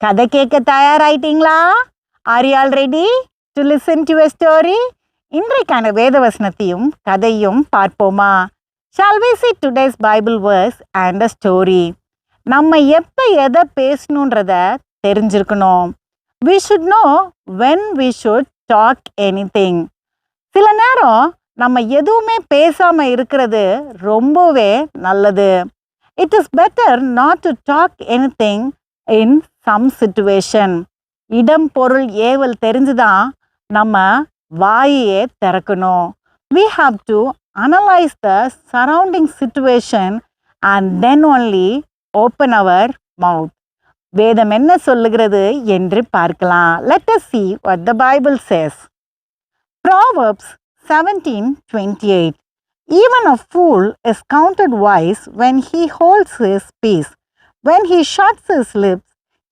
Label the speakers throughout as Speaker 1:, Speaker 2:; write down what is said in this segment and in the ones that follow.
Speaker 1: கதை கேட்க தயாராயிட்டீங்களா? Are you all ready to listen to a story? இன்றைக்கான வேதவசனத்தையும் கதையும் பார்ப்போமா? Shall we see today's Bible verse and a story? நம்ம எப்போ எதை பேசணுன்றத தெரிஞ்சிருக்கணும். We should know when we should talk anything. சில நேரம் நம்ம எதுவுமே பேசாமல் இருக்கிறது ரொம்பவே நல்லது. It is better not to talk anything in some situation. இடம் பொருள் ஏவல் தெரிஞ்சுதான் நம்ம வாயையே திறக்கணும். We have to analyze the surrounding situation and then only open our mouth. வேதம் என்ன சொல்லுகிறது என்று பார்க்கலாம். Let us see what the Bible says. Proverbs 17:28. Even a fool is counted wise when he holds his peace. When he shuts his lips,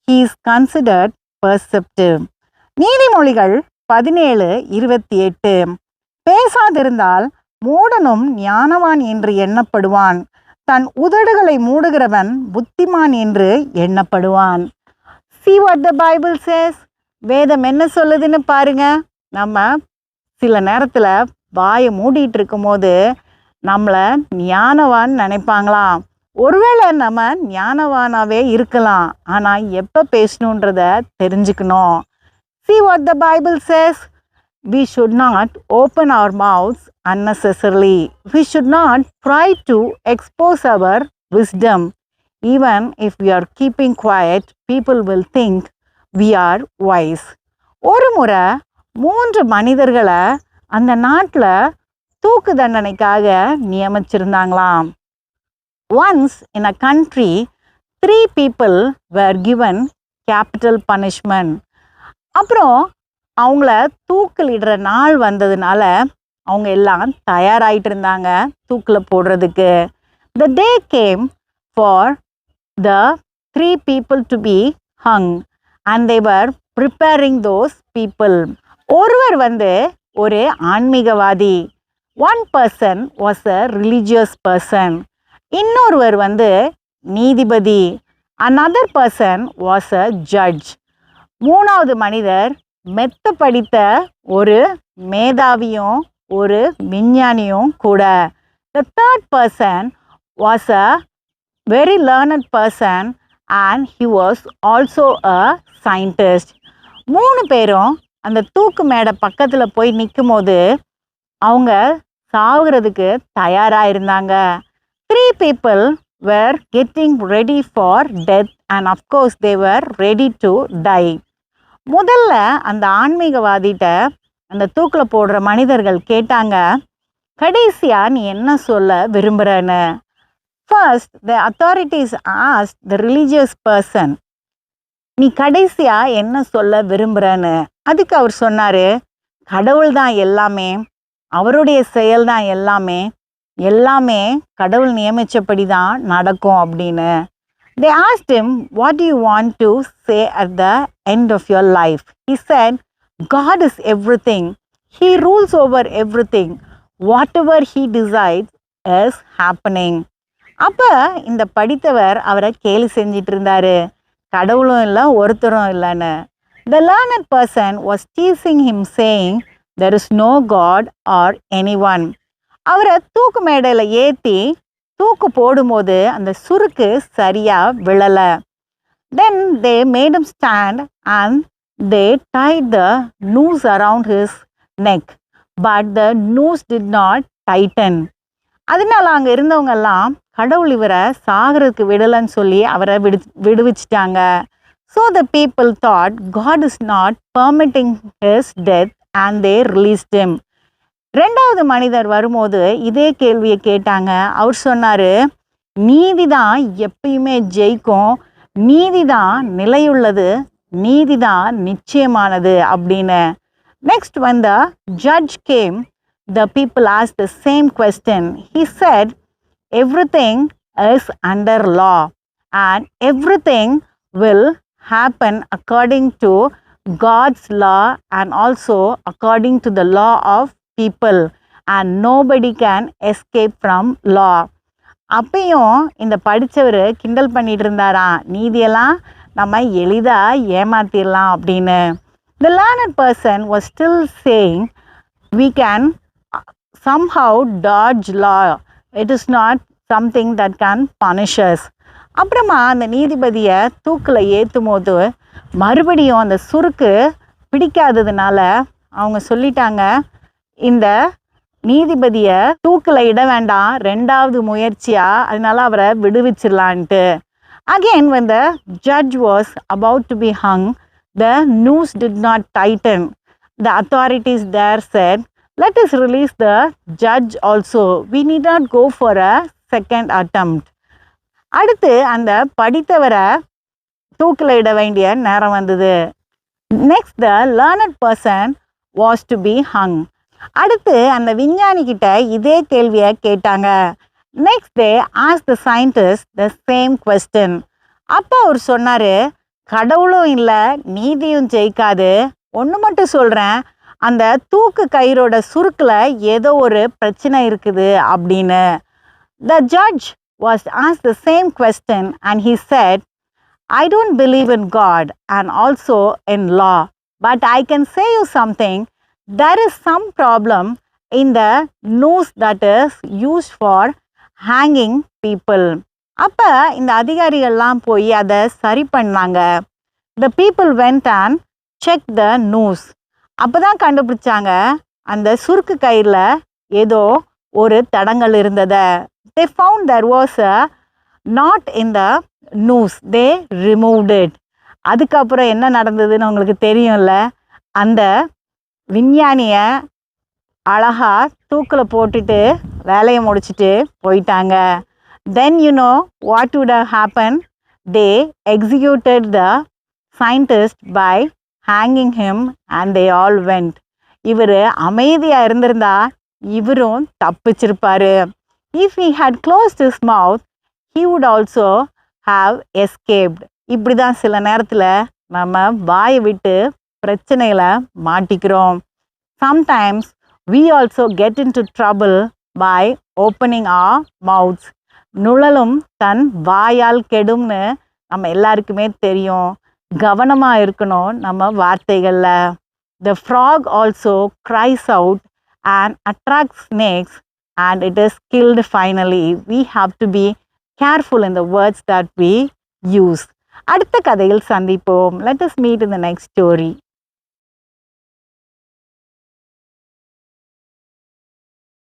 Speaker 1: he is considered perceptive. நீதிமொழிகள் 17:28. பேசாதிருந்தால் மூடனும் ஞானவான் என்று எண்ணப்படுவான். தன் உதடுகளை மூடுகிறவன் புத்திமான் என்று எண்ணப்படுவான். See what the Bible says. வேதம் என்ன சொல்லுதுன்னு பாருங்க. நம்ம சில நேரத்தில் வாயை மூடிட்டு இருக்கும்போது நம்மளை ஞானவான் நினைப்பாங்களாம். ஒருவேளை நம்ம ஞானவானாவே இருக்கலாம். ஆனால் எப்போ பேசணுன்றத தெரிஞ்சுக்கணும். See what the Bible says. We should not open our mouths unnecessarily. We should not try to expose our wisdom. Even if we are keeping quiet, people will think we are wise. ஒரு முறை 3 மனிதர்களை அந்த நாட்டில் தூக்கு தண்டனைக்காக நியமிச்சிருந்தாங்களாம். Once in a country, 3 people were given capital punishment. அப்புறம் அவங்கள தூக்கிலிடுற நாள் வந்ததுனால அவங்க எல்லாம் தயாராகிட்டு இருந்தாங்க தூக்கில் போடுறதுக்கு. The day came for the 3 people to be hung and they were preparing those people. ஒருவர் ஒரு ஆன்மீகவாதி. One person was a religious person. இன்னொருவர் நீதிபதி. Another person was a judge. மூணாவது மனிதர் மெத்த படித்த ஒரு மேதாவியும் ஒரு விஞ்ஞானியும் கூட. The third person was a very learned person and he was also a scientist. 3 பேரும் அந்த தூக்கு மேடை பக்கத்தில் போய் நிற்கும் போது அவங்க சாகுறதுக்கு தயாராக இருந்தாங்க. 3 people were getting ready for death and of course they were ready to die. முதல்ல அந்த ஆன்மீகவாதிகிட்ட அந்த தூக்கில் போடுற மனிதர்கள் கேட்டாங்க, கடைசியாக நீ என்ன சொல்ல விரும்புகிறன்னு. First the authorities asked the religious person, நீ கடைசியாக என்ன சொல்ல விரும்புகிறன்னு. அதுக்கு அவர் சொன்னார், கடவுள் தான் எல்லாமே, அவருடைய செயல் தான் எல்லாமே, எல்லாமே கடவுள் நியமித்தபடி தான் நடக்கும் அப்படின்னு. They asked him, what do you want to say at the end of your life? He said, God is everything. He rules over everything. Whatever he decides is happening. அப்போ இந்த படித்தவர் அவரை கேலி செஞ்சிட்டு இருந்தார். கடவுளும் இல்லை ஒருத்தரும் இல்லைன்னு. The learned person was teasing him saying, there is no God or anyone. அவரை தூக்கு மேடையில் ஏற்றி தூக்கு போடும்போது அந்த சுருக்கு சரியாக விழலை. Then they made him stand and they tied the noose around his neck. But the noose did not tighten. அதனால அங்கே இருந்தவங்கெல்லாம் கடவுள் இவரை சாகிறதுக்கு விடலைன்னு சொல்லி அவரை விடுவிச்சிட்டாங்க. So the people thought God is not permitting his death and they released him. 2வது மனிதர் வரும்போது இதே கேள்வியை கேட்டாங்க. அவர் சொன்னார், நீதி தான் எப்பயுமே ஜெயிக்கும், நீதி தான் நிலையுள்ளது, நீதி தான் நிச்சயமானது அப்படின்னு. Next when the judge came, the people asked the same question. He said, everything is under law and everything will happen according to God's law and also according to the law of people and nobody can escape from law. அப்பையும் இந்த படித்தவர் கிண்டல் பண்ணிட்டு இருந்தாராம், நீதியெல்லாம் நம்ம எளிதாக ஏமாத்திடலாம் அப்படின்னு. The learned person was still saying, we can somehow dodge law. It is not something that can punish us. அப்புறமா அந்த நீதிபதியை தூக்கில் ஏற்றும் போது மறுபடியும் அந்த சுருக்கு பிடிக்காததுனால அவங்க சொல்லிட்டாங்க, இந்த நீதிபதியை தூக்கில் இட வேண்டாம், 2வது முயற்சியாக, அதனால அவரை விடுவிச்சிடலான்ட்டு. Again, when the judge was about to be hung, the noose did not tighten. The authorities there said, let us release the judge also. We need not go for a second attempt. அடுத்து அந்த படித்தவரை தூக்கில் இட வேண்டிய நேரம் வந்தது. Next, the learned person was to be hung. அடுத்து அந்த விஞ்ஞானி கிட்ட இதே கேள்வியை கேட்டாங்க. Next day ask the scientist the same question. அப்போ அவர் சொன்னார், கடவுளும் இல்லை, நீதியும் ஜெயிக்காது, ஒன்று மட்டும் சொல்கிறேன், அந்த தூக்கு கயிறோட சுருக்கில் ஏதோ ஒரு பிரச்சனை இருக்குது அப்படின்னு. The judge was ask the same question and he said, I don't believe in God and also in law, but I can say you something. There is some problem in the noose that is used for hanging people. அப்போ இந்த அதிகாரிகள்லாம் போய் அதை சரி பண்ணாங்க. The people went and checked the noose. அப்போ தான் கண்டுபிடிச்சாங்க, அந்த சுருக்கு கயிறில் ஏதோ ஒரு தடங்கள் இருந்ததை. They found there was a knot in the noose. They removed it. அதுக்கப்புறம் என்ன நடந்ததுன்னு உங்களுக்கு தெரியும்ல, அந்த விஞ்ஞானியை அழகா தூக்கில் போட்டுட்டு வேலையை முடிச்சுட்டு போயிட்டாங்க. Then you know what would have happened? They executed the scientist by hanging him and they all went. இவர் அமைதியாக இருந்திருந்தா இவரும் தப்பிச்சிருப்பாரு. If he had closed his mouth, he would also have escaped. இப்படி தான் சில நேரத்தில் நம்ம வாயை விட்டு பிரச்சனைகளை மாட்டிக்கிறோம். Sometimes we also get into trouble by opening our mouths. நுழலும் தன் வாயால் கெடும்னு நம்ம எல்லாருக்குமே தெரியும். கவனமாக இருக்கணும் நம்ம வார்த்தைகளில். The frog also cries out and attracts snakes and it is killed finally. We have to be careful in the words that we use. அடுத்த கதையில் சந்திப்போம். Let us meet in the next story.